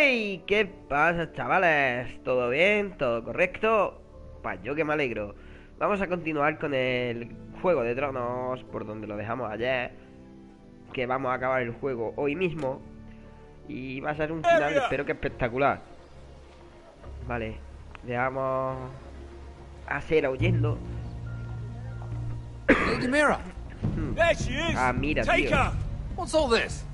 ¡Hey! ¿Qué pasa, chavales? ¿Todo bien? ¿Todo correcto? Pues yo que me alegro. Vamos a continuar con el Juego de Tronos, por donde lo dejamos ayer. Que vamos a acabar el juego hoy mismo. Y va a ser un final, espero que espectacular. Vale, dejamos a Sera huyendo. Lady Mira. There she is. Ah, mira, Take tío. her. What's all this?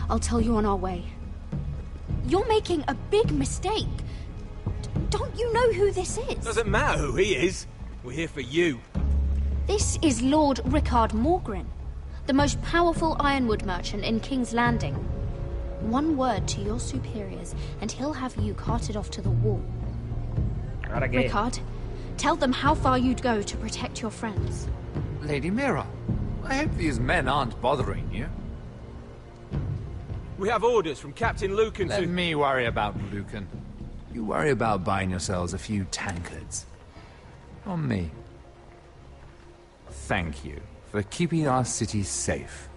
I'll tell you on our way. You're making a big mistake. Don't you know who this is? Doesn't matter who he is. We're here for you. This is Lord Rickard Morgren, the most powerful ironwood merchant in King's Landing. One word to your superiors, and he'll have you carted off to the wall. ¿Ahora qué? Rickard, tell them how far you'd go to protect your friends. Lady Mira, I hope these men aren't bothering you. We have orders from Captain Lucan Let to... me worry about Lucan. You worry about buying yourselves a few tankards. On me. Thank you for keeping our city safe.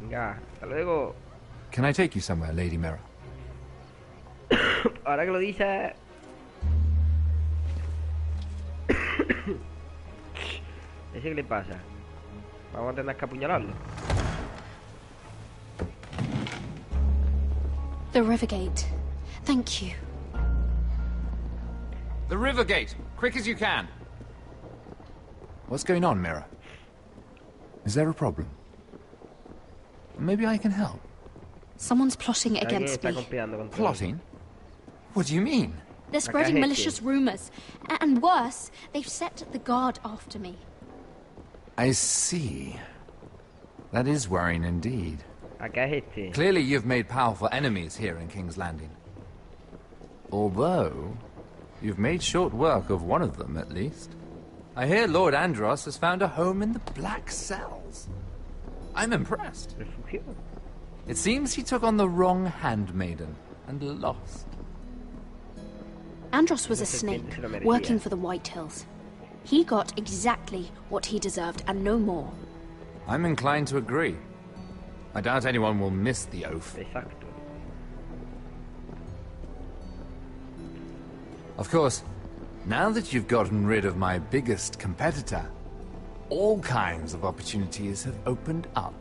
Venga, hasta luego. Can I take you somewhere, Lady Mira? Ahora que lo dices... ¿Ese qué le pasa? Vamos a tener que apuñalarlo. The Rivergate. Thank you. The river gate, quick as you can. What's going on, Mira? Is there a problem? Maybe I can help. Someone's plotting Alguien against está me. conspirando contra mí. Plotting? What do you mean? They're spreading gente. malicious rumors. And worse, they've set the guard after me. I see. That is worrying indeed. Acá es este. Clearly you've made powerful enemies here in King's Landing. Although, you've made short work of one of them, at least. I hear Lord Andros has found a home in the Black Cells. I'm impressed. Refugio. It seems he took on the wrong handmaiden and lost. Andros was a Ese snake, se lo merecía. working for the White Hills. He got exactly what he deserved, and no more. I'm inclined to agree. I doubt anyone will miss the oath. Exacto. Of course, now that you've gotten rid of my biggest competitor, all kinds of opportunities have opened up.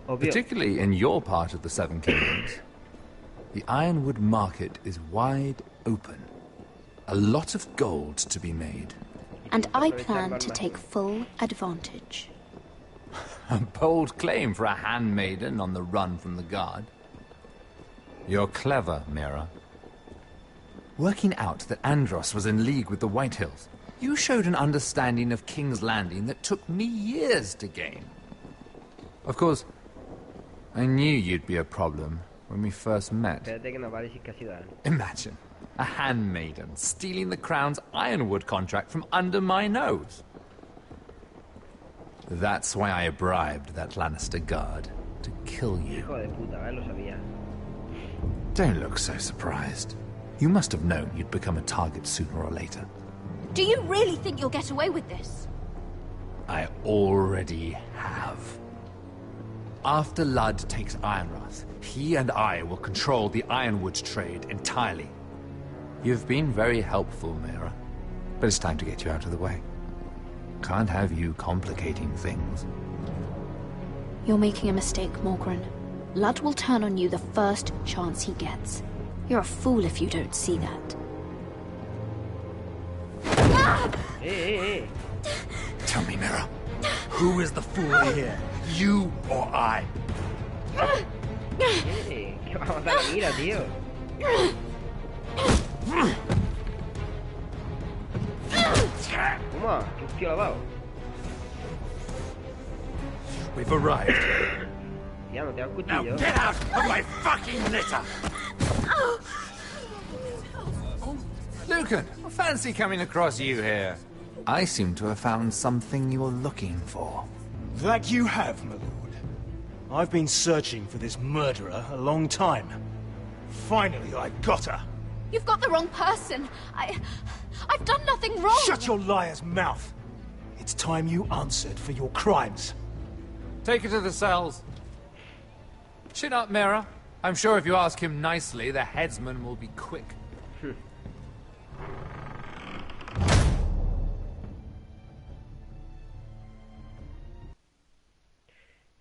Obvio. Particularly in your part of the Seven Kingdoms. The ironwood market is wide open. A lot of gold to be made. And I plan to take full advantage. A bold claim for a handmaiden on the run from the guard. You're clever, Mira. Working out that Andros was in league with the White Hills, you showed an understanding of King's Landing that took me years to gain. Of course, I knew you'd be a problem when we first met. Espérate que nos va a decir que ha sido él. Imagine a handmaiden stealing the crown's ironwood contract from under my nose. That's why I bribed that Lannister guard to kill you. Hijo de puta, ¿ves? Lo sabía. Don't look so surprised. You must have known you'd become a target sooner or later. Do you really think you'll get away with this? I already have. After Ludd takes Ironrath, he and I will control the ironwood trade entirely. You've been very helpful, Mira, but it's time to get you out of the way. Can't have you complicating things. You're making a mistake, Morgren. Ludd will turn on you the first chance he gets. You're a fool if you don't see that. Eh. Tell me, Mira, who is the fool here? You or I? ¿Qué va a matar a Mira, tío? ¿Cómo? ¿Qué hostia le ha dado? We've arrived. Ya, no te da un Now cuchillo. get out of my fucking litter! Lucan, I fancy coming across you here. I seem to have found something you're looking for. That you have, my lord. I've been searching for this murderer a long time. Finally, I got her. You've got the wrong person. I've done nothing wrong. Shut your liar's mouth. It's time you answered for your crimes. Take her to the cells. Chin up, Mira. I'm sure if you ask him nicely, the headsman will be quick.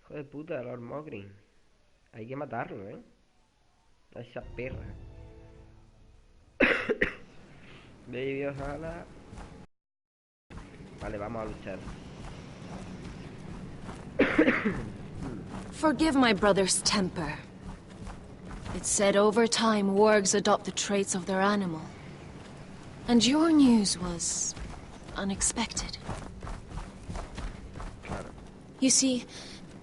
Hijo de puta, Lord Mogrin. Hay que matarlo, a esa perra. Vídeos a la... Vale, vamos a luchar. Forgive my brother's temper. It's said over time wargs adopt the traits of their animal. And your news was unexpected. Claro, You see,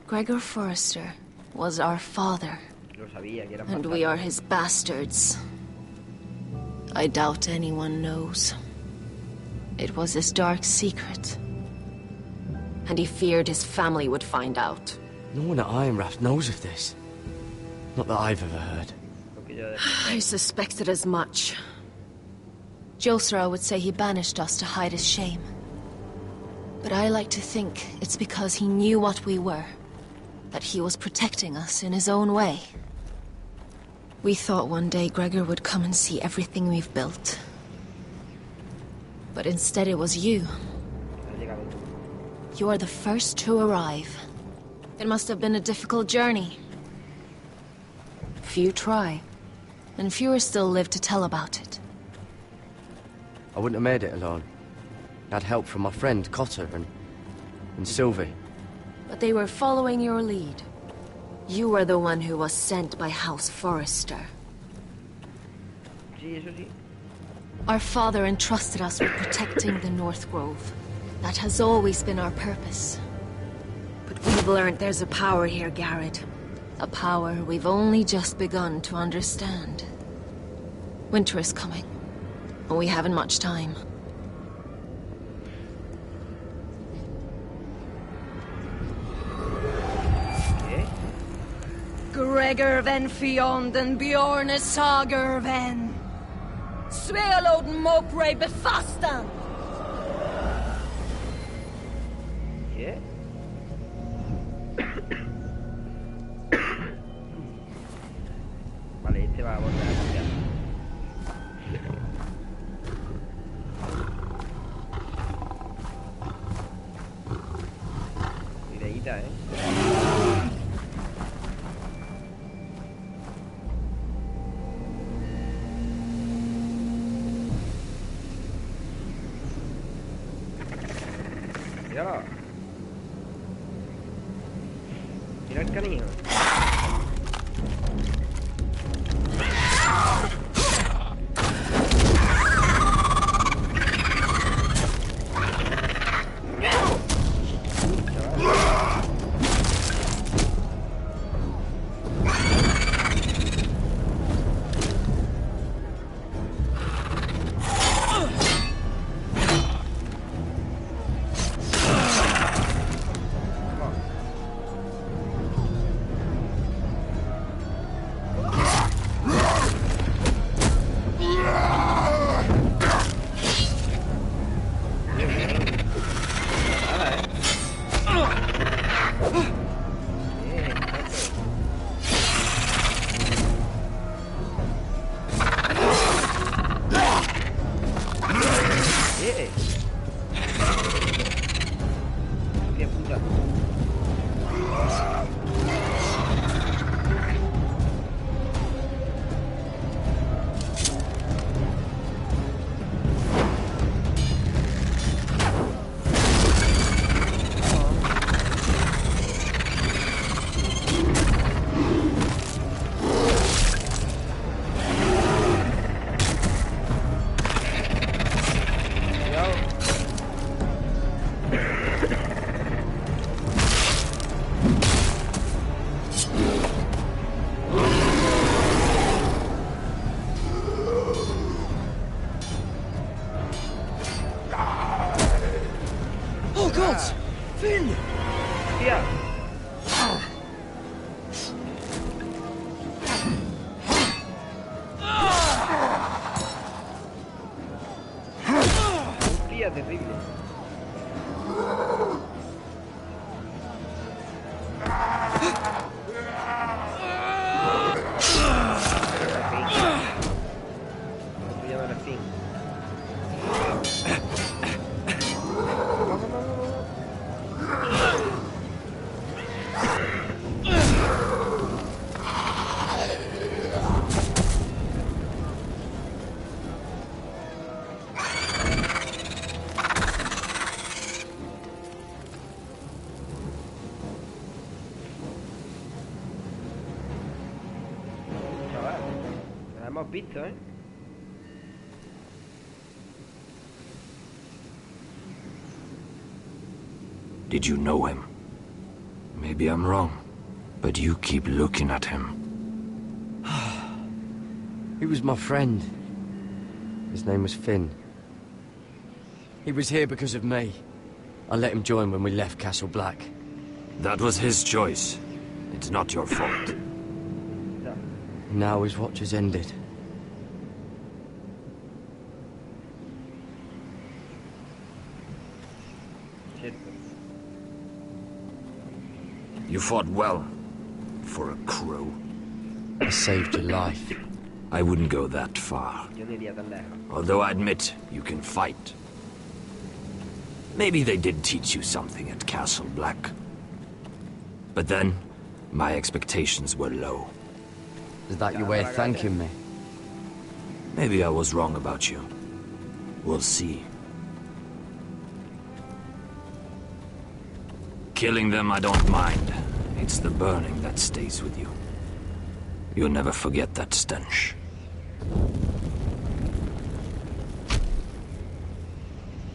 Gregor Forrester was our father, lo sabía que eran and we are his bastards. I doubt anyone knows. It was his dark secret. And he feared his family would find out. No one at Ironraft knows of this. Not that I've ever heard. I suspected as much. Josra would say he banished us to hide his shame. But I like to think it's because he knew what we were. That he was protecting us in his own way. We thought one day Gregor would come and see everything we've built. But instead it was you. You are the first to arrive. It must have been a difficult journey. Few try, and fewer still live to tell about it. I wouldn't have made it alone. I had help from my friend Cotter and Sylvie. But they were following your lead. You were the one who was sent by House Forrester. Sí, eso sí. Our father entrusted us with protecting the North Grove. That has always been our purpose. But we've learned there's a power here, Garrett. A power we've only just begun to understand. Winter is coming, and we haven't much time. ¿Qué? Gregor ven Fionden Bjorne Sager ven. Svealoden Mopre befastan. ¿Qué? Vale, este va a volver a cambiar. Ideita, Míralo. Mira el canijo. Terrible. Hemos visto, ¿eh? Did you know him? Maybe I'm wrong, but you keep looking at him. He was my friend. His name was Finn. He was here because of me. I let him join when we left Castle Black. That was his choice. It's not your fault. Now his watch has ended. You fought well, for a crow. I saved your life. I wouldn't go that far. Yo no iría tan lejos. Although I admit, you can fight. Maybe they did teach you something at Castle Black. But then, my expectations were low. Is that your way of thanking me? Maybe I was wrong about you. We'll see. Killing them I don't mind. It's the burning that stays with you. You'll never forget that stench.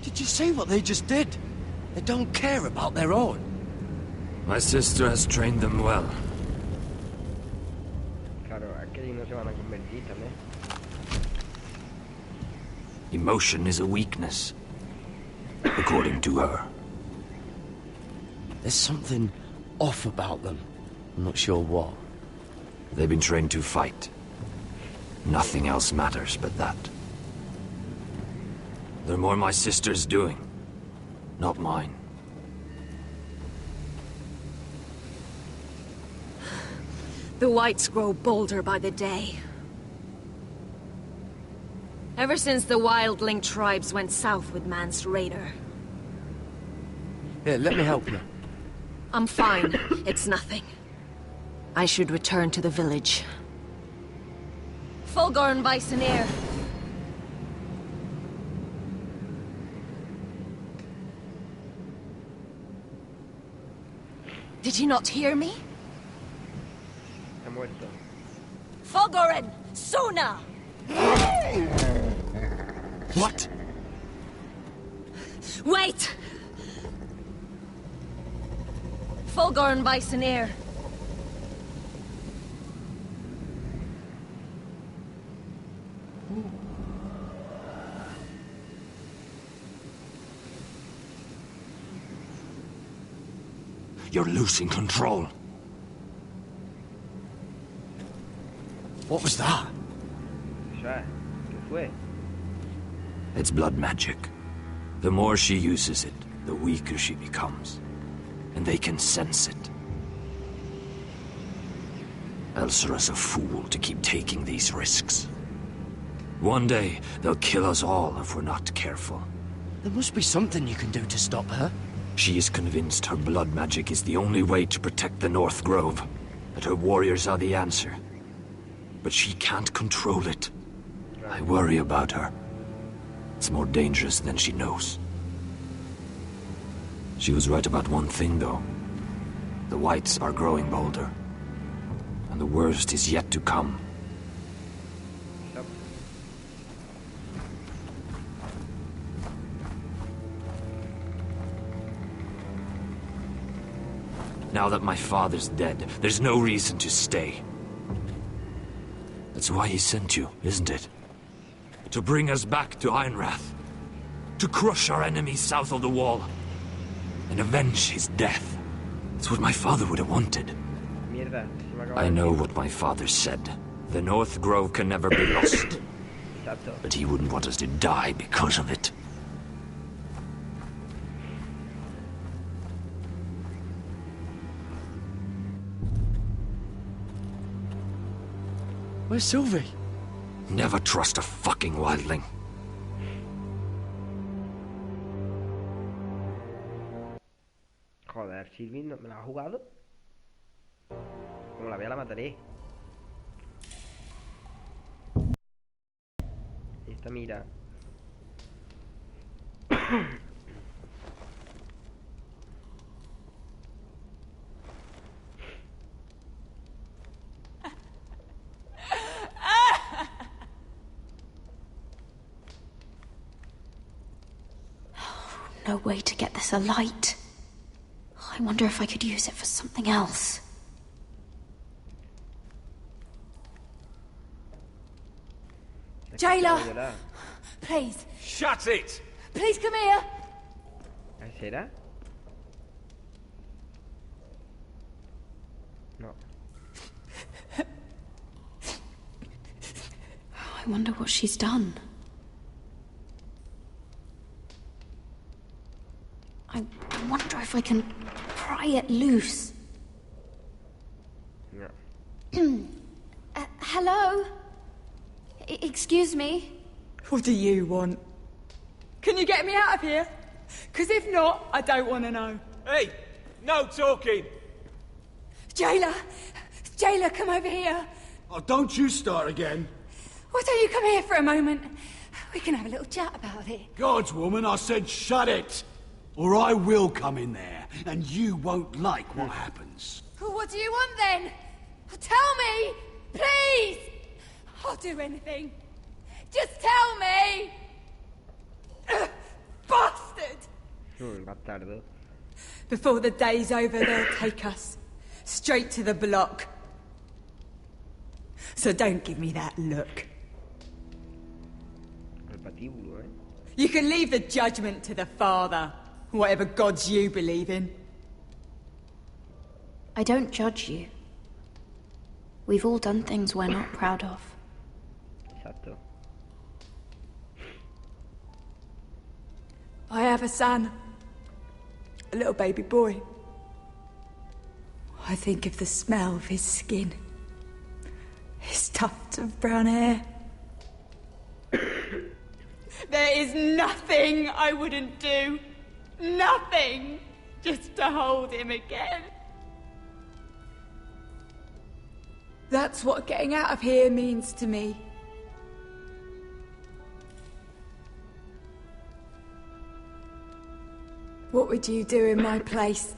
Did you see what they just did? They don't care about their own. My sister has trained them well. Claro, aquellos no se van a convertir también. Emotion is a weakness, according to her. There's something off about them. I'm not sure what. They've been trained to fight. Nothing else matters but that. They're more my sister's doing, not mine. The whites grow bolder by the day. Ever since the wildling tribes went south with Mance Raider. Here, let me help you. I'm fine. It's nothing. I should return to the village. Fulgorn Viceneer. Did you not hear me? Ha muerto. Fulgorn! Suna! What? Wait! Fulgorn Viceneer. You're losing control. What was that? Eso es. ¿Qué fue? It's blood magic. The more she uses it, the weaker she becomes. And they can sense it. Elsera's a fool to keep taking these risks. One day, they'll kill us all if we're not careful. There must be something you can do to stop her. She is convinced her blood magic is the only way to protect the North Grove, that her warriors are the answer. But she can't control it. I worry about her. It's more dangerous than she knows. She was right about one thing, though. The whites are growing bolder. And the worst is yet to come. Now that my father's dead, there's no reason to stay. That's why he sent you, isn't it? To bring us back to Ironrath. To crush our enemies south of the wall. And avenge his death. It's what my father would have wanted. Mierda. Se me acaba I el know tiempo. what my father said. The North Grove can never be lost. Exacto. But he wouldn't want us to die because of it. Where's Sylvie? Never trust a fucking wildling. Joder, Sylvie, ¿no me la ha jugado? Como la vea la mataré. Esta mira. No way to get this alight. I wonder if I could use it for something else. Jailer! Please, Shut it! please come here! ¿Será? No. I wonder what she's done. I wonder if I can pry it loose. No. Hello? Excuse me? What do you want? Can you get me out of here? Because if not, I don't want to know. Hey! No talking! Jailer! Jailer, come over here! Oh, don't you start again. Why don't you come here for a moment? We can have a little chat about it. Gods, woman, I said shut it. Or I will come in there, and you won't like what happens. Well, what do you want then? Tell me! Please! I'll do anything. Just tell me! Bastard! Bastardo. Before the day's over, they'll take us. Straight to the block. So don't give me that look. El patíbulo, ¿eh? You can leave the judgment to the Father. Whatever gods you believe in. I don't judge you. We've all done things we're not proud of. Exacto. I have a son. A little baby boy. I think of the smell of his skin. His tuft of brown hair. There is nothing I wouldn't do. Nothing! Just to hold him again. That's what getting out of here means to me. What would you do in my place?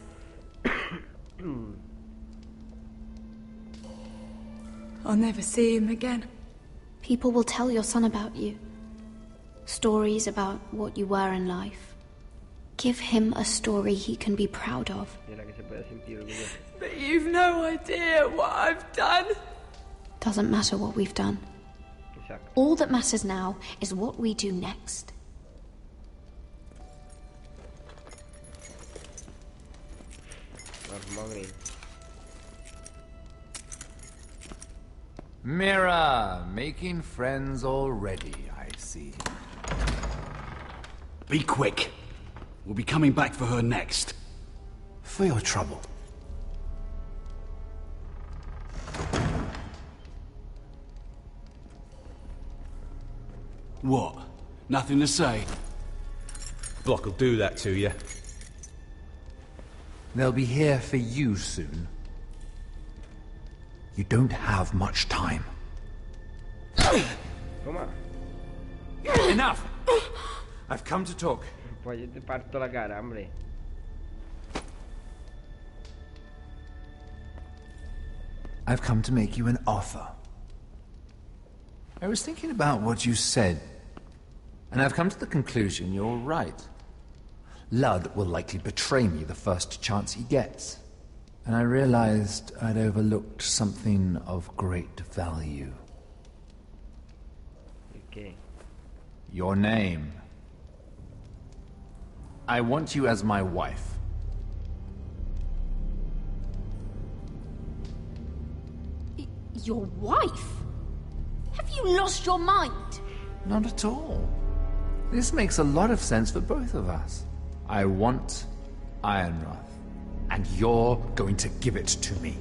I'll never see him again. People will tell your son about you. Stories about what you were in life. Give him a story he can be proud of. But you've no idea what I've done. Doesn't matter what we've done. Exacto. All that matters now is what we do next. Mira, making friends already, I see. Be quick. We'll be coming back for her next. For your trouble. What? Nothing to say? Block will do that to you. They'll be here for you soon. You don't have much time. Toma. Enough! I've come to talk. Pues yo te parto la cara, hombre. I've come to make you an offer. I was thinking about what you said, and I've come to the conclusion you're right. Ludd will likely betray me the first chance he gets. And I realized I'd overlooked something of great value. Okay. Your name. I want you as my wife. Your wife? Have you lost your mind? Not at all. This makes a lot of sense for both of us. I want Ironrath, and you're going to give it to me.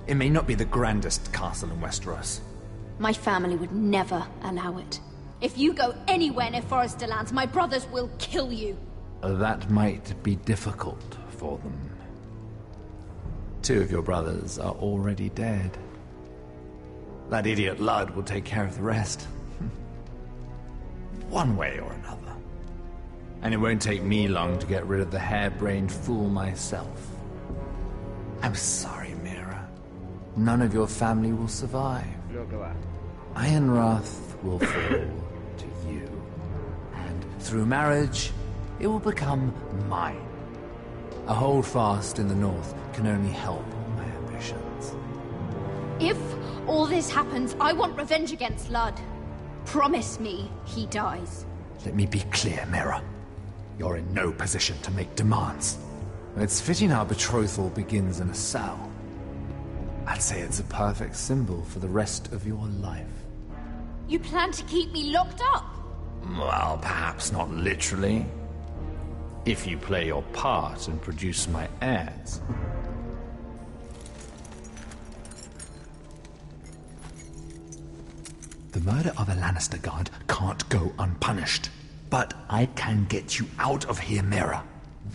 It may not be the grandest castle in Westeros, My family would never allow it. If you go anywhere near Forrester lands, my brothers will kill you. That might be difficult for them. 2 of your brothers are already dead. That idiot Lud will take care of the rest. One way or another. And it won't take me long to get rid of the harebrained fool myself. I'm sorry, Mira. None of your family will survive. No, que va. Ironwrath will fall to you. And through marriage, it will become mine. A holdfast in the north can only help my ambitions. If all this happens, I want revenge against Lud. Promise me he dies. Let me be clear, Mira. You're in no position to make demands. It's fitting our betrothal begins in a cell. I'd say it's a perfect symbol for the rest of your life. You plan to keep me locked up? Well, perhaps not literally. If you play your part and produce my heirs. The murder of a Lannister guard can't go unpunished. But I can get you out of here, Mira.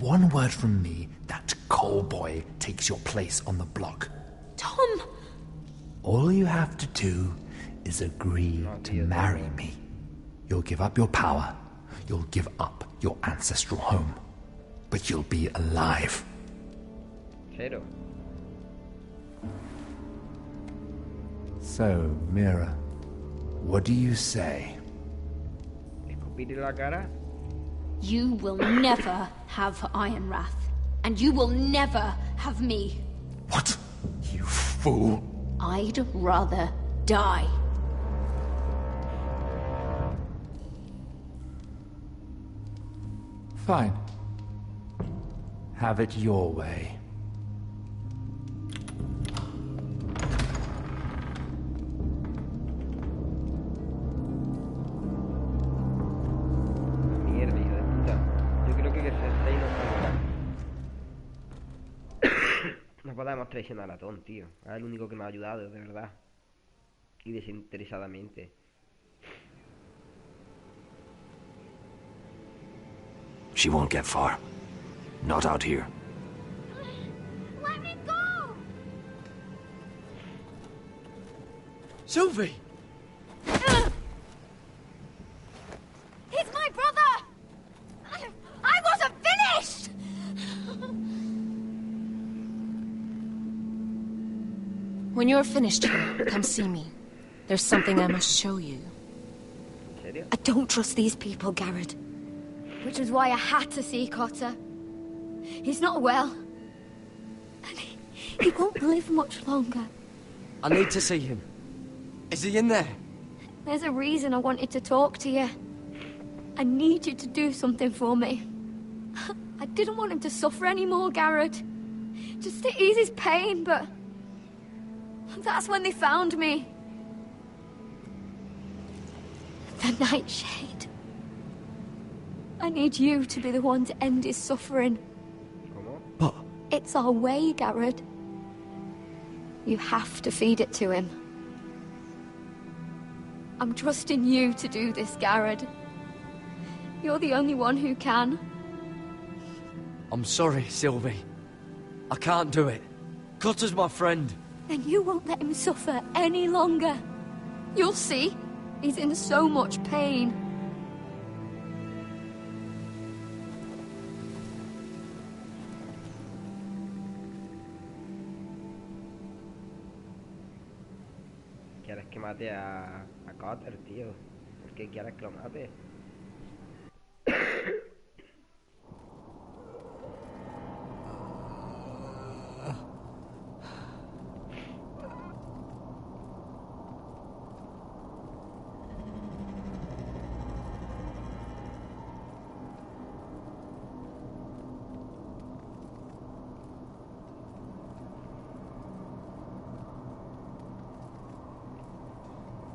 One word from me, that coal boy takes your place on the block. Tom! All you have to do is agree to marry me. You'll give up your power. You'll give up your ancestral home. But you'll be alive. Cero. So, Mira, what do you say? Escupirle la cara. You will never have Ironwrath. And you will never have me. What? You fool! I'd rather die. Fine. Have it your way. Mierda, hijo de puta. Yo creo que Cersei no podemos traicionar a Tom, tío. Es el único que me ha ayudado, de verdad. Y desinteresadamente. She won't get far. Not out here. Let me go! Sylvie! He's my brother! I wasn't finished! When you're finished here, come see me. There's something I must show you. ¿En serio? I don't trust these people, Garrett. Which is why I had to see Cotter. He's not well. And he won't live much longer. I need to see him. Is he in there? There's a reason I wanted to talk to you. I need you to do something for me. I didn't want him to suffer anymore, Garrett. Just to ease his pain, but... that's when they found me. The Nightshade. I need you to be the one to end his suffering. ¿Cómo? But It's our way, Garrett. You have to feed it to him. I'm trusting you to do this, Garrett. You're the only one who can. I'm sorry, Sylvie. I can't do it. Cutter's my friend. Then you won't let him suffer any longer. You'll see. He's in so much pain. ¿Quieres que mate a Cotter, tío? ¿Por qué quieres que lo mate?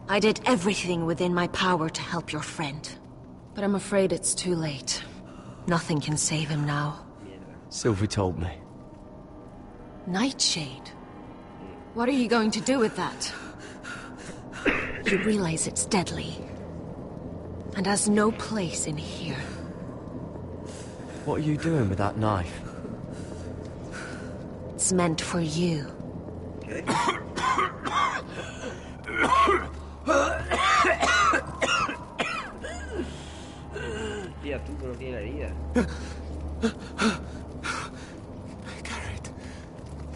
I did everything within my power to help your friend. But I'm afraid it's too late. Nothing can save him now. Sylvie told me. Nightshade? What are you going to do with that? You realize it's deadly. And has no place in here. What are you doing with that knife? It's meant for you. Tía, tú que no tienes herida.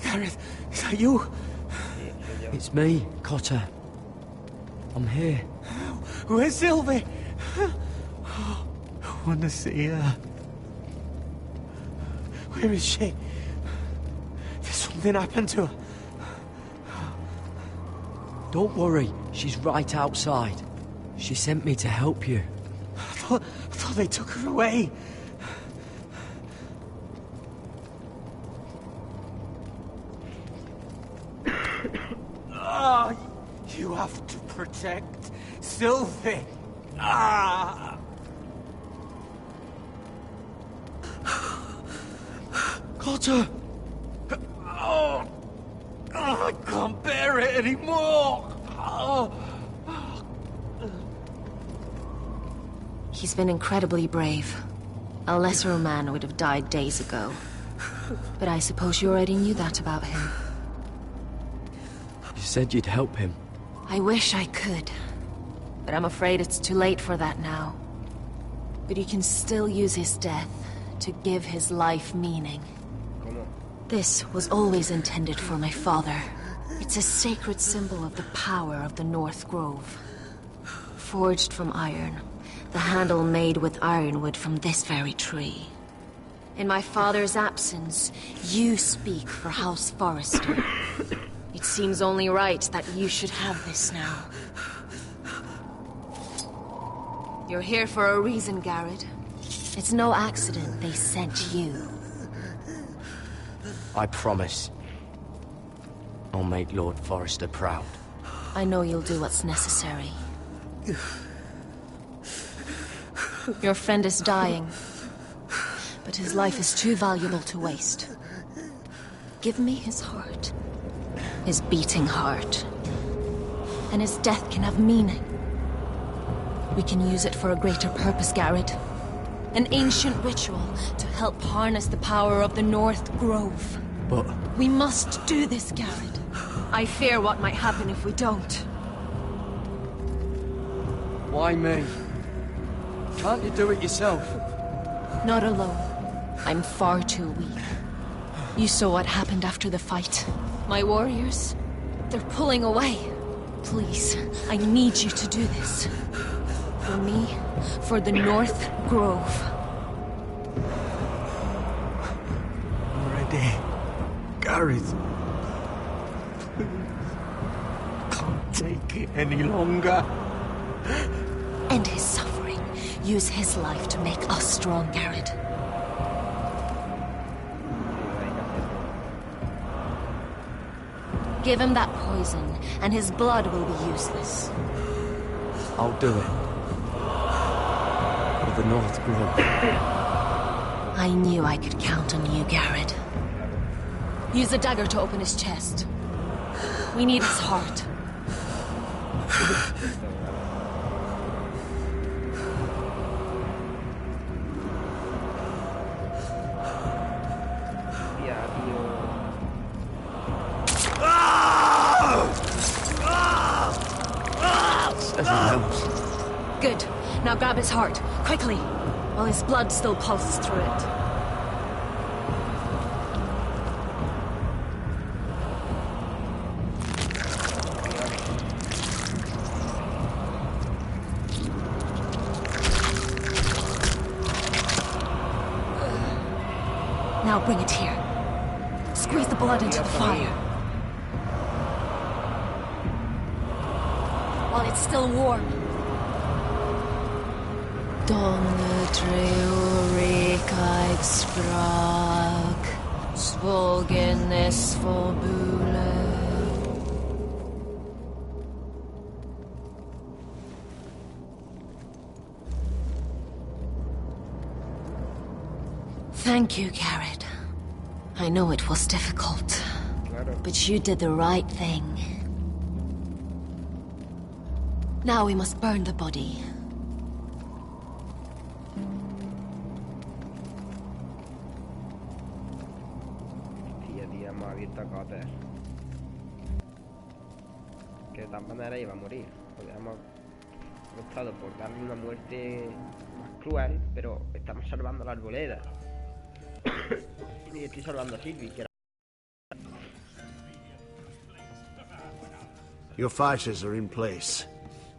Gareth, is that you? It's me, Cotter. I'm here. Where's Sylvie? Oh, I want to see her. Where is she? Did something happen to her? Don't worry, she's right outside. She sent me to help you. I thought they took her away. You have to protect Sylvie. Cotter! Oh, I can't bear it anymore. He's been incredibly brave. A lesser man would have died days ago. But I suppose you already knew that about him. You said you'd help him. I wish I could. But I'm afraid it's too late for that now. But you can still use his death to give his life meaning. This was always intended for my father. It's a sacred symbol of the power of the North Grove. Forged from iron, the handle made with ironwood from this very tree. In my father's absence, you speak for House Forrester. It seems only right that you should have this now. You're here for a reason, Garrett. It's no accident they sent you. I promise. I'll make Lord Forrester proud. I know you'll do what's necessary. Your friend is dying, but his life is too valuable to waste. Give me his heart. His beating heart. And his death can have meaning. We can use it for a greater purpose, Garrett. An ancient ritual to help harness the power of the North Grove. But... We must do this, Garrett. I fear what might happen if we don't. Why me? Can't you do it yourself? Not alone. I'm far too weak. You saw what happened after the fight. My warriors, they're pulling away. Please, I need you to do this. For me, for the North Grove. I'm ready. Gareth. Can't take it any longer. End his suffering. Use his life to make us strong, Garrett. Give him that poison, and his blood will be useless. I'll do it. For the North Grove. I knew I could count on you, Garrett. Use the dagger to open his chest. We need his heart. Good. Now grab his heart, quickly, while his blood still pulses through it. Now bring it here. Squeeze the blood into the fire. While it's still warm. Donne treurigheid sprak, svogenes fabule. Thank you, Garrett. I know it was difficult, but you did the right thing. Now we must burn the body. Tía, hemos abierto cotes. Que de tal manera iba a morir. Hemos optado por darle una muerte más cruel, pero estamos salvando la arboleda. Y estoy salvando a Sylvie, que era... Your fighters are in place.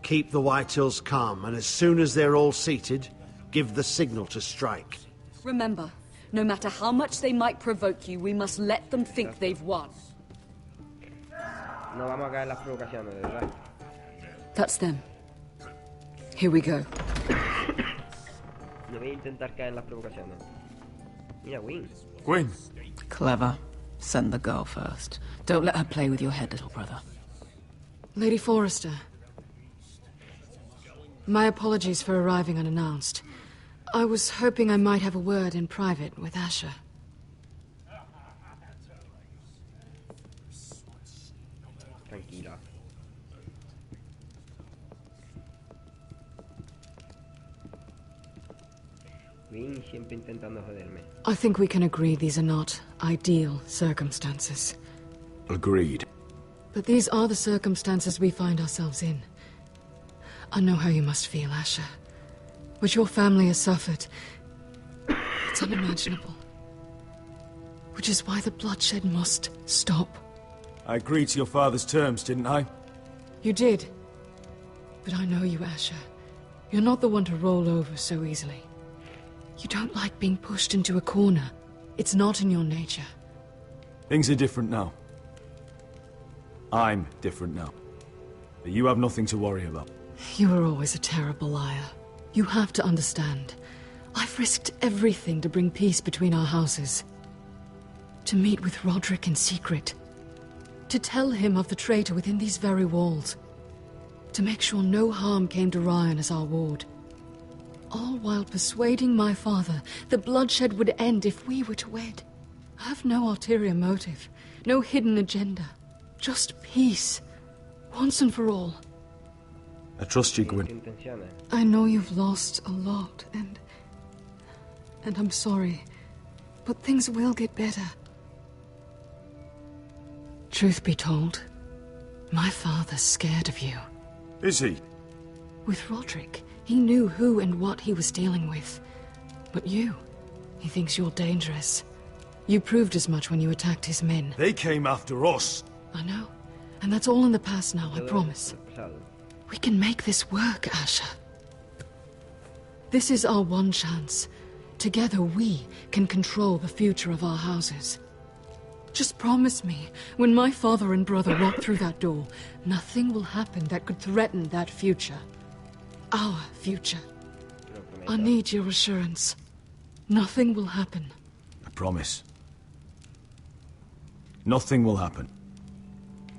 Keep the Whitehills calm, and as soon as they're all seated, give the signal to strike. Remember, no matter how much they might provoke you, we must let them think they've won. No vamos a caer en las provocaciones, de verdad. That's them. Here we go. No voy a intentar caer en las provocaciones. Mira, Win. Gwyn. Clever. Send the girl first. Don't let her play with your head, little brother. Lady Forrester. My apologies for arriving unannounced. I was hoping I might have a word in private with Asher. Tranquila. Win siempre intentando joderme. I think we can agree these are not ideal circumstances. Agreed. But these are the circumstances we find ourselves in. I know how you must feel, Asher. What your family has suffered, it's unimaginable. Which is why the bloodshed must stop. I agreed to your father's terms, didn't I? You did. But I know you, Asher. You're not the one to roll over so easily. You don't like being pushed into a corner. It's not in your nature. Things are different now. I'm different now. But you have nothing to worry about. You were always a terrible liar. You have to understand. I've risked everything to bring peace between our houses. To meet with Roderick in secret. To tell him of the traitor within these very walls. To make sure no harm came to Ryan as our ward. All while persuading my father that bloodshed would end if we were to wed. I have no ulterior motive. No hidden agenda. Just peace. Once and for all. I trust you, Gwyn. I know you've lost a lot, and I'm sorry. But things will get better. Truth be told, my father's scared of you. Is he? With Roderick, he knew who and what he was dealing with. But you, he thinks you're dangerous. You proved as much when you attacked his men. They came after us. I know. And that's all in the past now, I promise. We can make this work, Asher. This is our one chance. Together we can control the future of our houses. Just promise me, when my father and brother walk through that door, nothing will happen that could threaten that future. Our future. I need your assurance. Nothing will happen. I promise. Nothing will happen.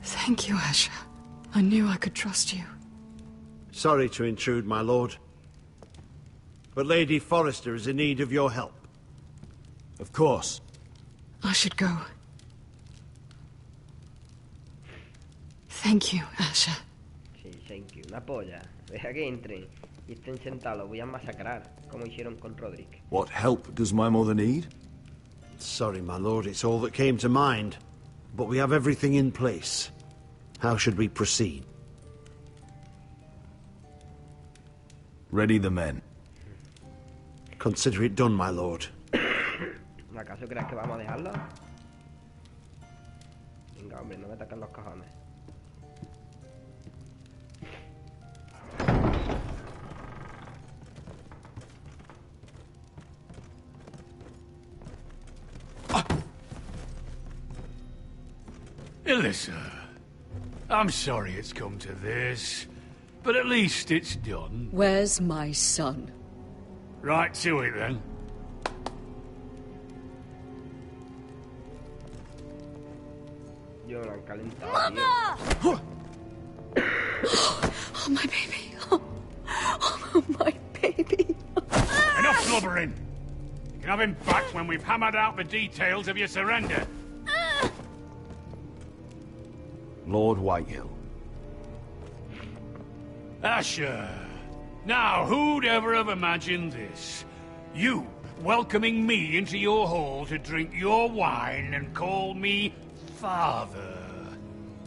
Thank you, Asher. I knew I could trust you. Sorry to intrude, my lord. But Lady Forrester is in need of your help. Of course. I should go. Thank you, Asher. Sí, thank you. Una polla. Deja que entren y estén sentados. Los voy a masacrar, como hicieron con Roderick. What help does my mother need? Sorry, my lord, it's all that came to mind. But we have everything in place. How should we proceed? Ready the men. Consider it done, my lord. ¿Acaso crees que vamos a dejarlo? Venga, hombre, no me atacan los cojones. Alyssa, I'm sorry it's come to this, but at least it's done. Where's my son? Right to it, then. Yo lo han calentado, Mama! tío. Oh, my baby. Oh, my baby. Enough blubbering. You can have him back when we've hammered out the details of your surrender. Lord Whitehill. Asher. Now, who'd ever have imagined this? You welcoming me into your hall to drink your wine and call me father.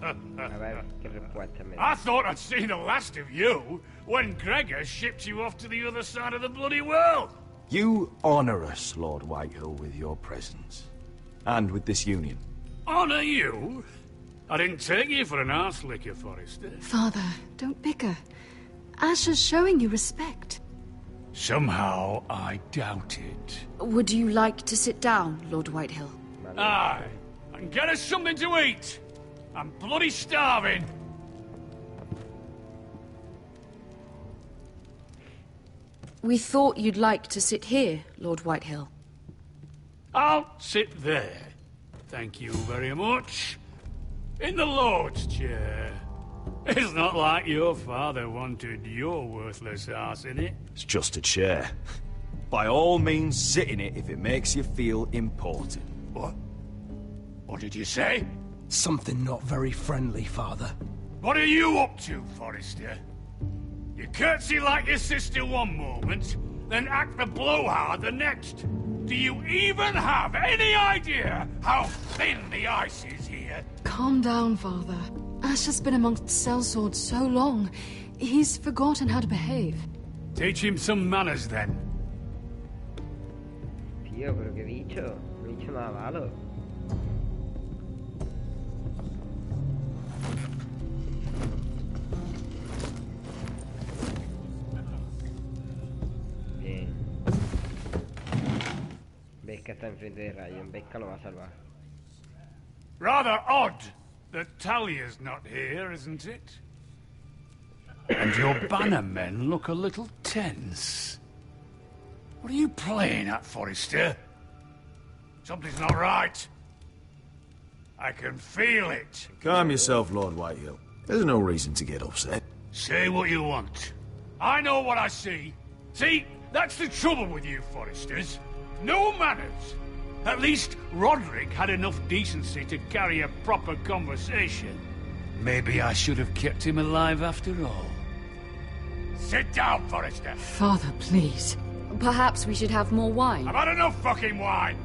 I thought I'd seen the last of you when Gregor shipped you off to the other side of the bloody world. You honor us, Lord Whitehill, with your presence. And with this union. Honor you? I didn't take you for an arse licker, Forrester. Father, don't bicker. Asher's showing you respect. Somehow I doubt it. Would you like to sit down, Lord Whitehill? Aye, and get us something to eat. I'm bloody starving. We thought you'd like to sit here, Lord Whitehill. I'll sit there. Thank you very much. In the Lord's chair. It's not like your father wanted your worthless ass in it. It's just a chair. By all means, sit in it if it makes you feel important. What? What did you say? Something not very friendly, Father. What are you up to, Forrester? You curtsy like your sister one moment, then act the blowhard the next. Do you even have any idea how thin the ice is here? Calm down, Father. Asher's been amongst sellswords so long, he's forgotten how to behave. Teach him some manners, then. Tío, pero qué bicho. No he dicho nada malo. Bien. Veis que está enfrente de Ryan, veis que lo va a salvar. Rather odd that Talia's not here, isn't it? And your banner men look a little tense. What are you playing at, Forrester? Something's not right. I can feel it. Calm yourself, Lord Whitehill. There's no reason to get upset. Say what you want. I know what I see. See, that's the trouble with you Forresters. No manners. At least Roderick had enough decency to carry a proper conversation. Maybe I should have kept him alive after all. Sit down, Forrester. Father, please. Perhaps we should have more wine. I've had enough fucking wine.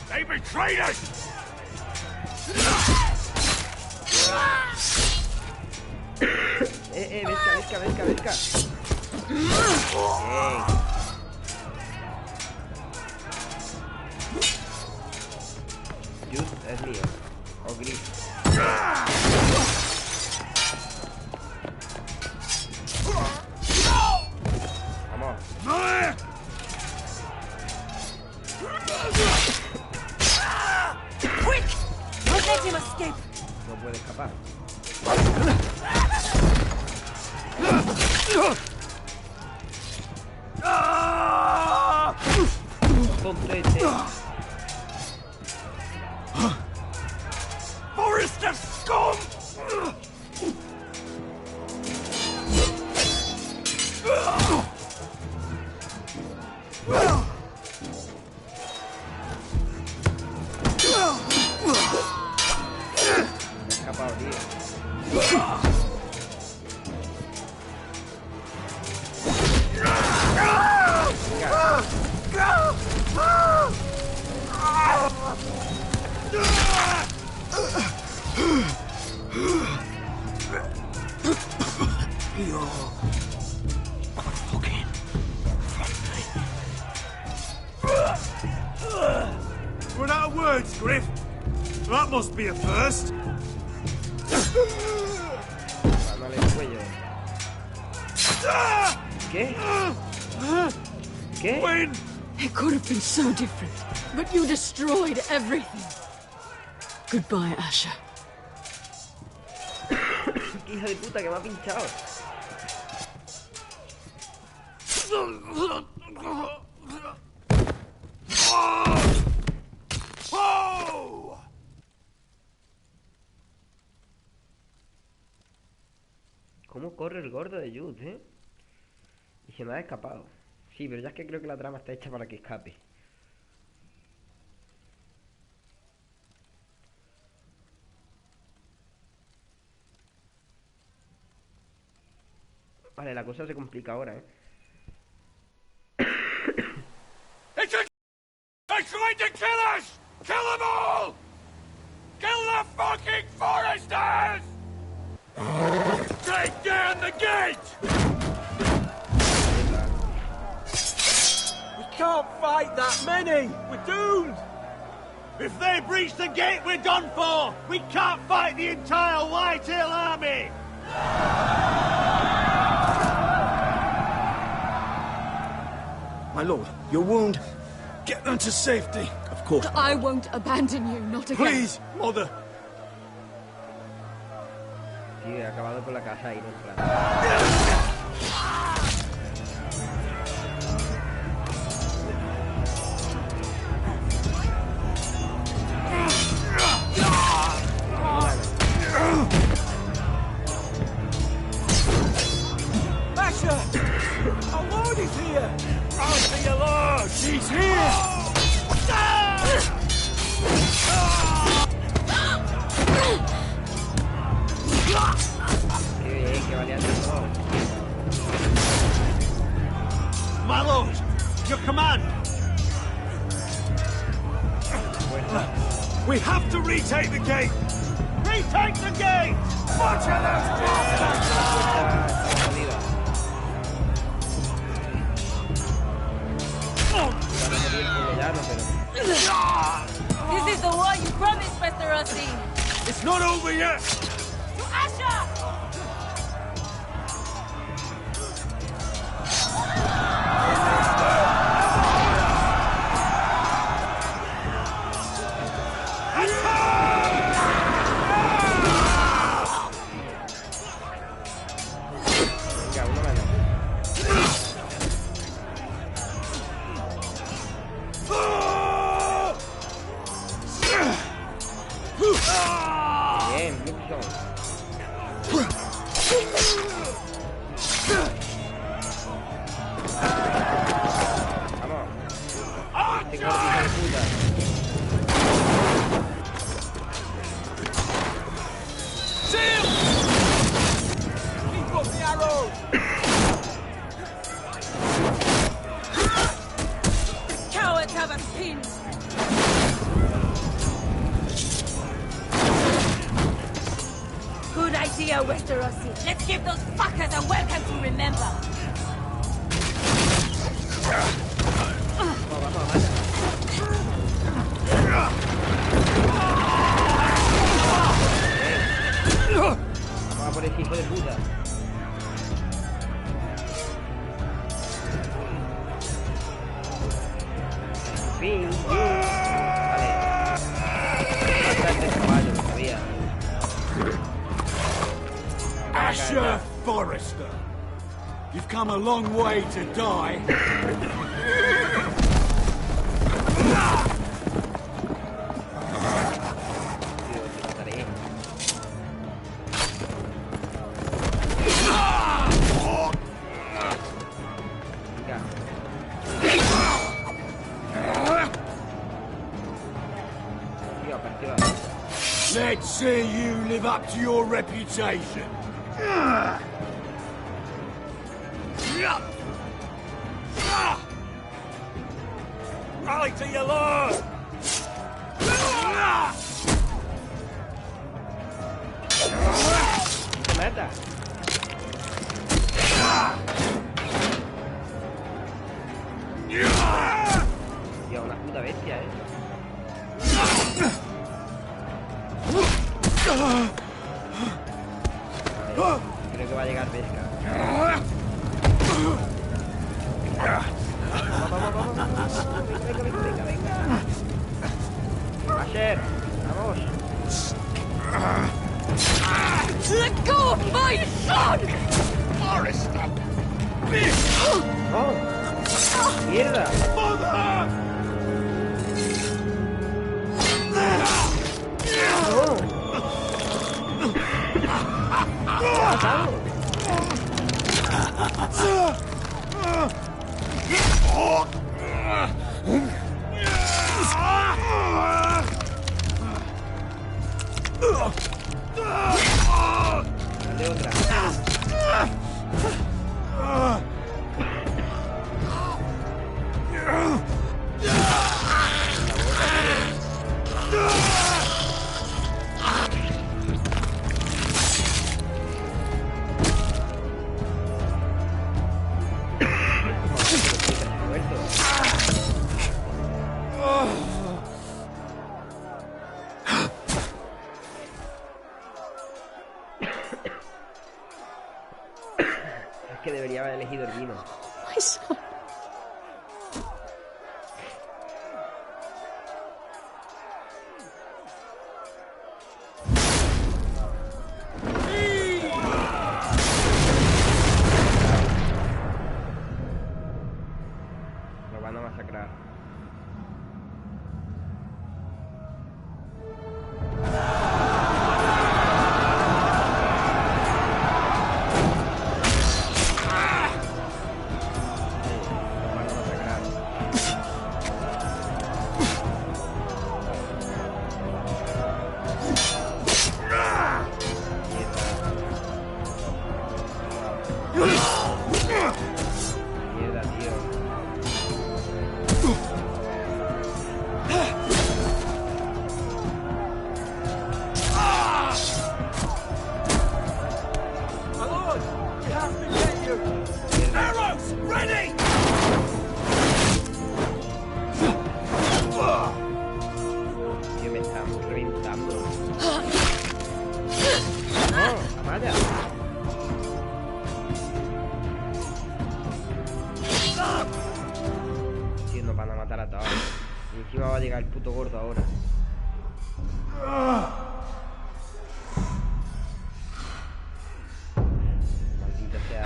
They betrayed us! Vezca. Just es mío. O gris. Vamos. Quick! Don't let him escape. No puede escapar. Forrester scum! Escapado, tío. Run out of words, Griff. That must be a first. Dale el cuello. ¿Qué? ¿Qué? Win! It could have been so different, but you destroyed everything. Goodbye, Asher. ¡Qué hija de puta que me ha pinchado! ¿Cómo corre el gordo de Jude, Y se me ha escapado. Sí, pero ya es que creo que la trama está hecha para que escape. La cosa se complica ahora, It's they're trying to kill us! Kill them all! Kill the fucking foresters! Take down the gate! We can't fight that many! We're doomed! If they breach the gate, we're done for! We can't fight the entire Whitetail army! My lord, your wound. Get them to safety. Of course. I won't abandon you, not again. Please, mother. Sí, he acabado con la casa ahí, no en plan. Asher! Our lord is here! Answer your lord! He's here! Qué bien, qué valiente todo. My lord, your command! We have to retake the gate! Retake the gate! Watch out, those This is the war you promised, Westerosi! It's not over yet! To Asher! Cowards have us pinned! Good idea, Westerosi. Let's give those fuckers a welcome to remember. Vamos a por ese hijo de puta. Fin. Vale. Bastante caballo, lo sabía. Asher Forrester! You've come a long way to die. Let's see you live up to your reputation. Rally to your lord! Mata. Tío, una puta bestia, Vale, creo que va a llegar pesca. Venga. Asher, vamos. Let go of my son! Forrester! ¡Oh! ¡Mierda! ¿Qué ha pasado? Dale otra. Es que debería haber elegido el vino. My son. Lo van a masacrar. Mierda, tío. My lord, we have to get you. Arrows, ready! Tío, me están reventando. ¡Oh, vaya! Tío, nos van a matar a todos. Y encima va a llegar el puto gordo ahora. Maldita sea.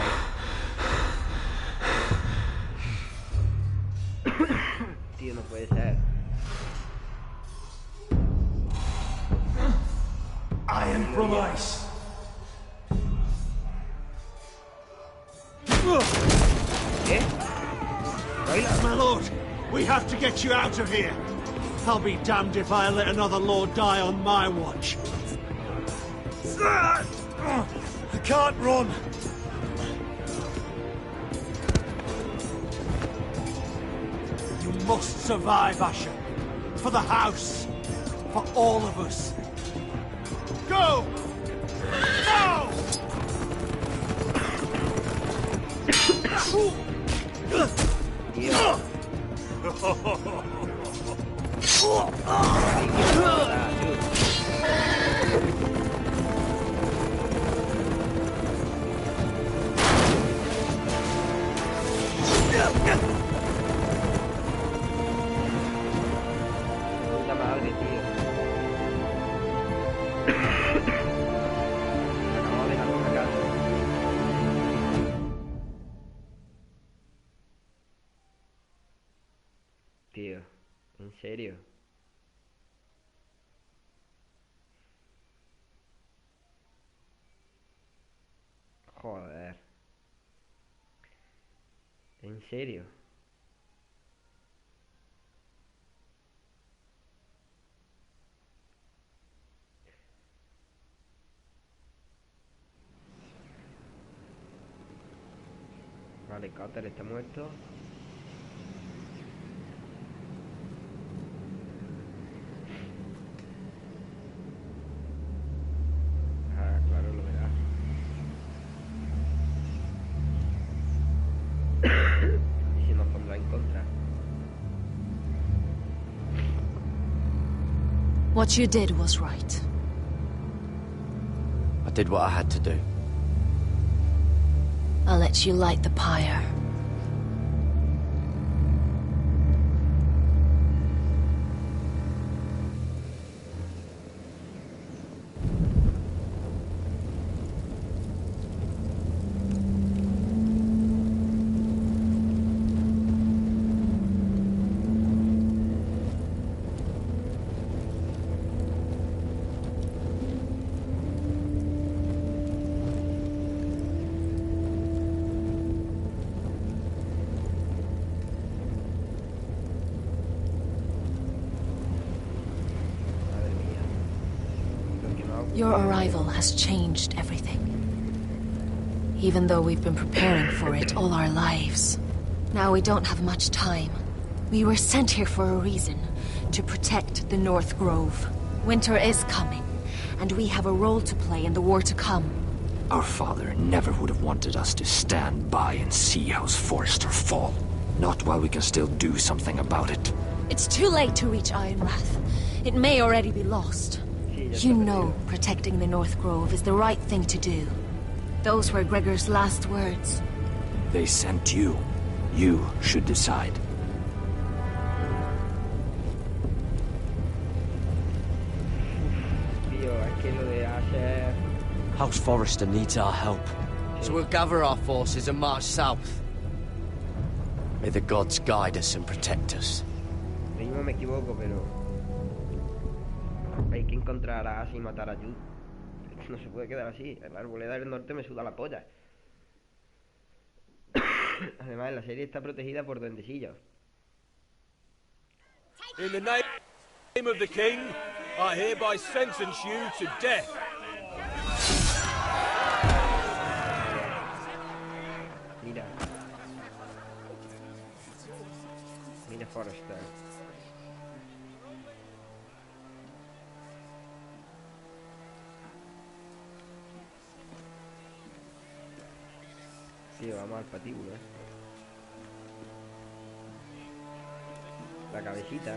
Tío, no puede ser. Iron from ice. ¿Qué? My lord, we have to get you out of here. I'll be damned if I let another lord die on my watch. I can't run. You must survive, Asher. For the house. For all of us. Go! Now! Tío. Puta madre, tío. Me acabo de dejar una casa. Tío, ¿en serio? Joder. ¿En serio? Vale, Cutter está muerto. Ah, claro, lo verás. Y se nos pondrá en contra. What you did was right. I did what I had to do. I'll let you light the pyre. Your arrival has changed everything. even though we've been preparing for it all our lives. Now we don't have much time. We were sent here for a reason, to protect the North Grove. Winter is coming, and we have a role to play in the war to come. Our father never would have wanted us to stand by and see House Forrester fall. Not while we can still do something about it. It's too late to reach Ironrath. It may already be lost. You know protecting the North Grove is the right thing to do. Those were Gregor's last words. They sent you. You should decide. House Forrester needs our help. So we'll gather our forces and march south. May the gods guide us and protect us. Mismo me equivoco, pero hay que encontrar a Asi y matar a Jude. No se puede quedar así. La arboleda del norte me suda la polla. Además, la serie está protegida por duendecillos. In the name of the king, I hereby sentence you to death. Mira. Mira Forrester. Tío, vamos al patíbulo, La cabecita.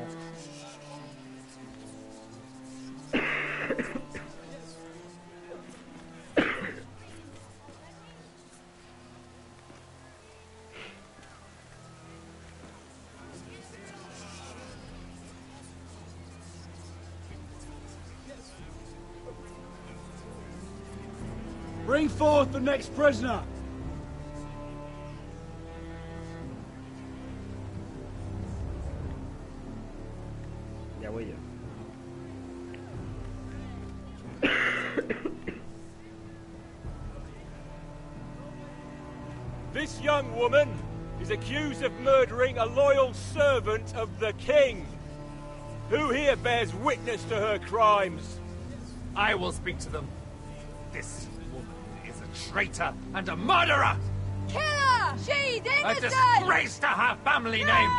Bring forth the next prisoner. Ya voy yo. This young woman is accused of murdering a loyal servant of the king. Who here bears witness to her crimes? I will speak to them. This woman is a traitor and a murderer! Kill her! She's A innocent! disgrace to her family name!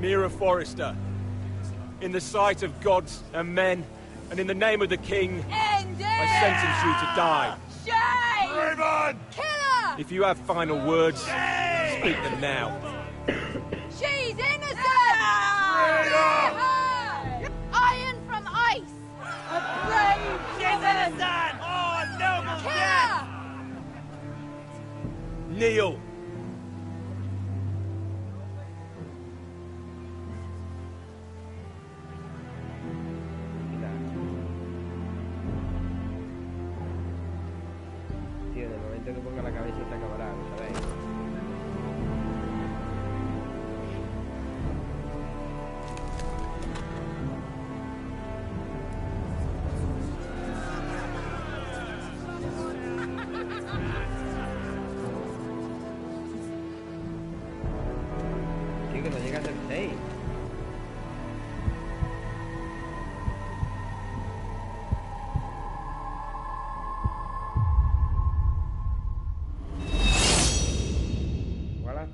Mira Forrester, in the sight of gods and men, and in the name of the king, End it! I sentence you to die. Shame! Raymond! Kill her! If you have final words, speak them now. She's innocent! Iron from ice! A brave She's innocent! Oh, noble death! Kneel. Tío, en el momento que ponga la cabeza se acabará, ¿lo sabéis? Tío, que no llega a ser 6.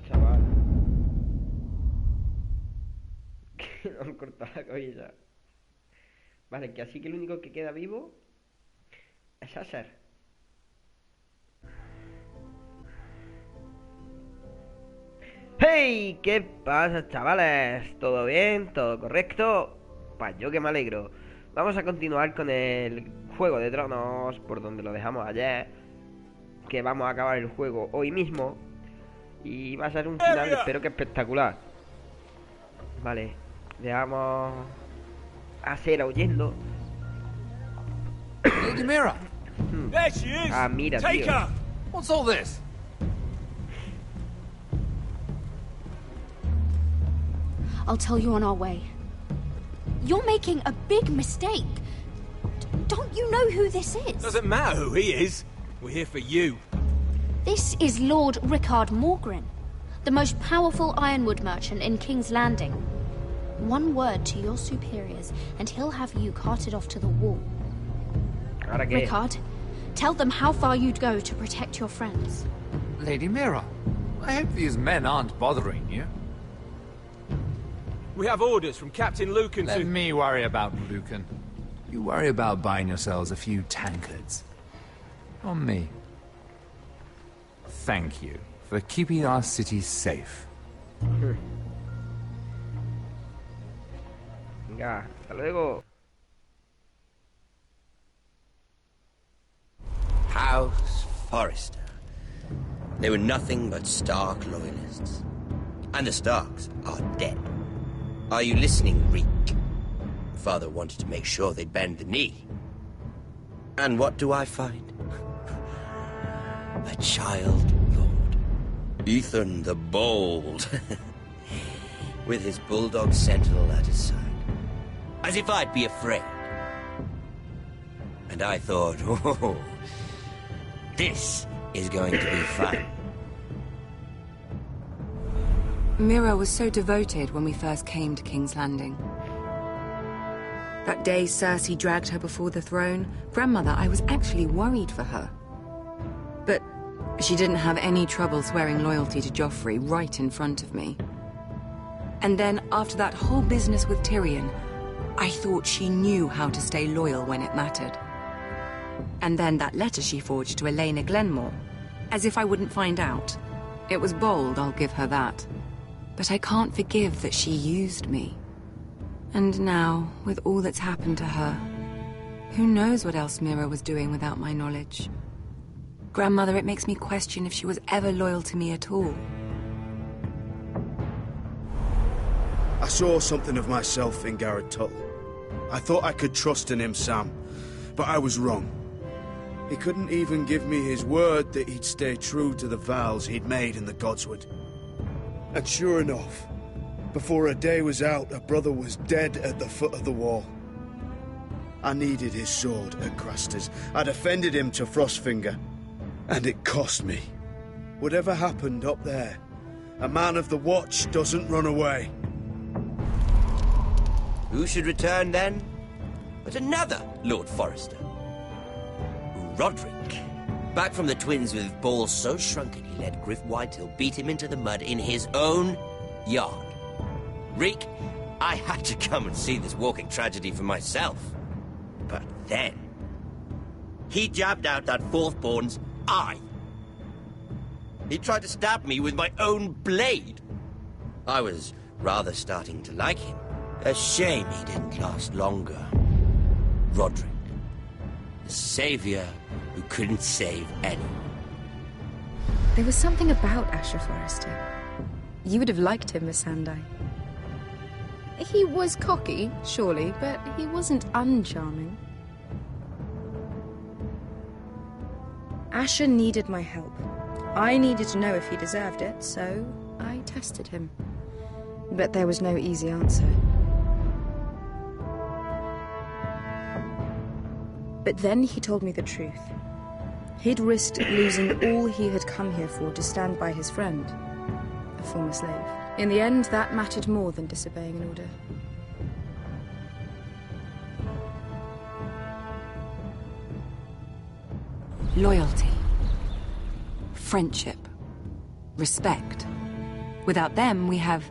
Chaval. Que no han cortado la cabeza. Vale, que así que el único que queda vivo es Aser. ¡Hey! ¿Qué pasa, chavales? ¿Todo bien? ¿Todo correcto? Pues yo que me alegro. Vamos a continuar con el Juego de Tronos, por donde lo dejamos ayer. Que vamos a acabar el juego hoy mismo. Y va a ser un final, espero que espectacular. Vale, dejamos a Sera huyendo. Lady Mira! There she is! Ah, mira, Take tío. her! What's all this? I'll tell you on our way. You're making a big mistake. Don't you know who this is? Doesn't matter who he is. We're here for you. This is Lord Rickard Morgren, the most powerful ironwood merchant in King's Landing. One word to your superiors, and he'll have you carted off to the wall. ¿Ahora qué? Rickard, tell them how far you'd go to protect your friends. Lady Mira, I hope these men aren't bothering you. We have orders from Captain Lucan Let to... me worry about Lucan. You worry about buying yourselves a few tankards. On me. Thank you for keeping our city safe. Venga, hasta luego. House Forrester. They were nothing but Stark loyalists. And the Starks are dead. Are you listening, Reek? Father wanted to make sure they'd bend the knee. And what do I find? A child lord. Ethan the Bold. With his bulldog sentinel at his side. As if I'd be afraid. And I thought, oh, this is going to be fun. Mira was so devoted when we first came to King's Landing. That day Cersei dragged her before the throne, Grandmother, I was actually worried for her. But she didn't have any trouble swearing loyalty to Joffrey right in front of me. And then, after that whole business with Tyrion, I thought she knew how to stay loyal when it mattered. And then that letter she forged to Elena Glenmore, as if I wouldn't find out. It was bold, I'll give her that. But I can't forgive that she used me. And now, with all that's happened to her, who knows what else Mira was doing without my knowledge? Grandmother, it makes me question if she was ever loyal to me at all. I saw something of myself in Garrett Tuttle. I thought I could trust in him, Sam, but I was wrong. He couldn't even give me his word that he'd stay true to the vows he'd made in the Godswood. And sure enough, before a day was out, a brother was dead at the foot of the wall. I needed his sword at Craster's. I defended him to Frostfinger, and it cost me. Whatever happened up there, a man of the Watch doesn't run away. Who should return then? But another Lord Forrester. Roderick. Back from the Twins with balls so shrunken he let Griff Whitehill beat him into the mud in his own yard. Reek, I had to come and see this walking tragedy for myself. But then, he jabbed out that fourth-born's eye. He tried to stab me with my own blade. I was rather starting to like him. A shame he didn't last longer. Roderick, the savior who couldn't save anyone. There was something about Asher Forrester. You would have liked him, Miss Sandai. He was cocky, surely, but he wasn't uncharming. Asher needed my help. I needed to know if he deserved it, so I tested him. But there was no easy answer. But then he told me the truth. He'd risked losing all he had come here for to stand by his friend, a former slave. In the end, that mattered more than disobeying an order. Loyalty. Friendship. Respect. Without them, we have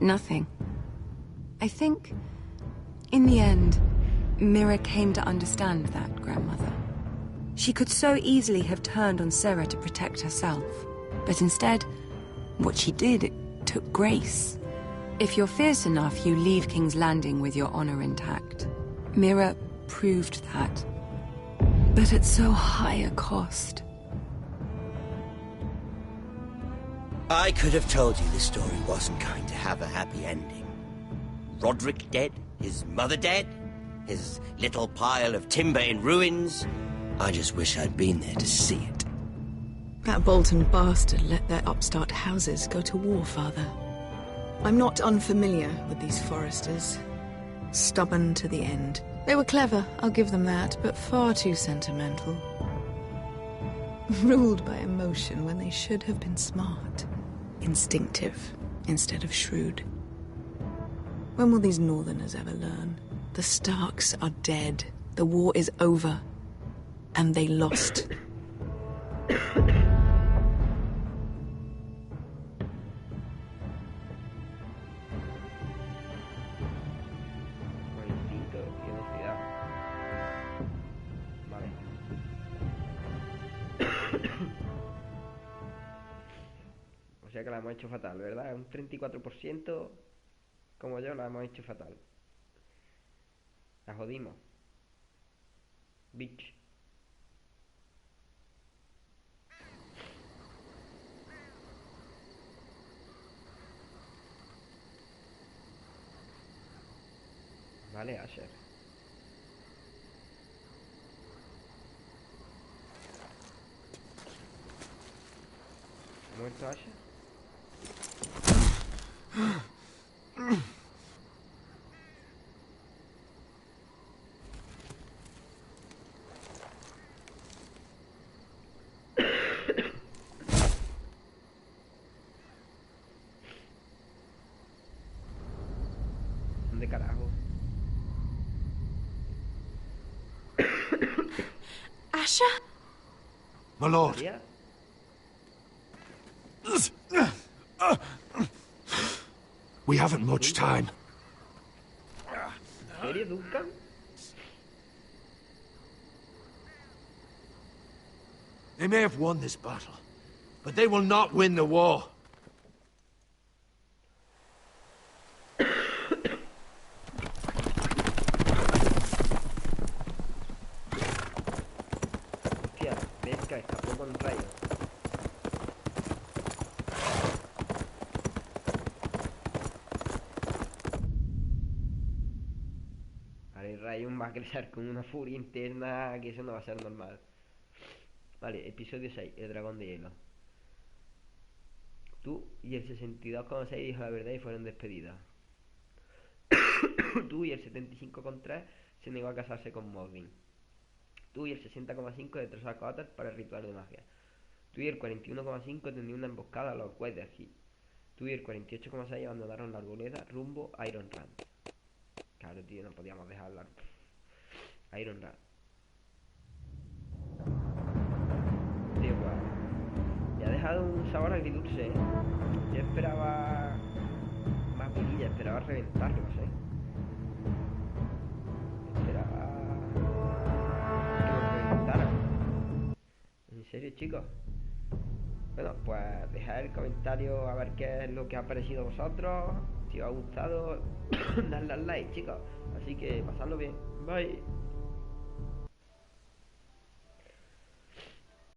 nothing. I think, in the end, Mira came to understand that, Grandmother. She could so easily have turned on Sarah to protect herself. But instead, what she did, it took grace. If you're fierce enough, you leave King's Landing with your honor intact. Mira proved that. But at so high a cost. I could have told you this story wasn't going to have a happy ending. Roderick dead, his mother dead, his little pile of timber in ruins. I just wish I'd been there to see it. That Bolton bastard let their upstart houses go to war, Father. I'm not unfamiliar with these Forresters. Stubborn to the end. They were clever, I'll give them that, but far too sentimental. Ruled by emotion when they should have been smart. Instinctive instead of shrewd. When will these Northerners ever learn? The Starks are dead. The war is over, and they lost. O sea que la hemos hecho fatal, ¿verdad? Un 34%, como yo, la hemos hecho fatal. La jodimos. Bitch. Vale, Asher. ¿Ha muerto Asher? ¿Dónde carajo? Asher? My lord. ¿María? We haven't much time. ¿En serio, Duncan? They may have won this battle, but they will not win the war. Hostia, pesca, escapó con rayo. Vale, Rayun va a crecer con una furia interna que eso no va a ser normal. Vale, episodio 6, el dragón de hielo. Tú y el 62,6 dijo la verdad y fueron despedidos. Tú y el 75,3 se negó a casarse con Morgan. Tú y el 60,5 destrozó a Cotter para el ritual de magia. Tú y el 41,5 tenía una emboscada a los Weatherhead. Tú y el 48,6 abandonaron la arboleda rumbo a Iron Rand. Claro, tío, no podíamos dejarla. Iron Rand. Tío, pues, me ha dejado un sabor agridulce, ¿eh? Yo esperaba más vidilla, esperaba reventarlos, ¿eh? Esperaba que los reventaran. En serio, chicos. Bueno, pues dejad el comentario a ver qué es lo que ha parecido a vosotros. Si os ha gustado, dadle al like, chicos. Así que pasadlo bien. Bye.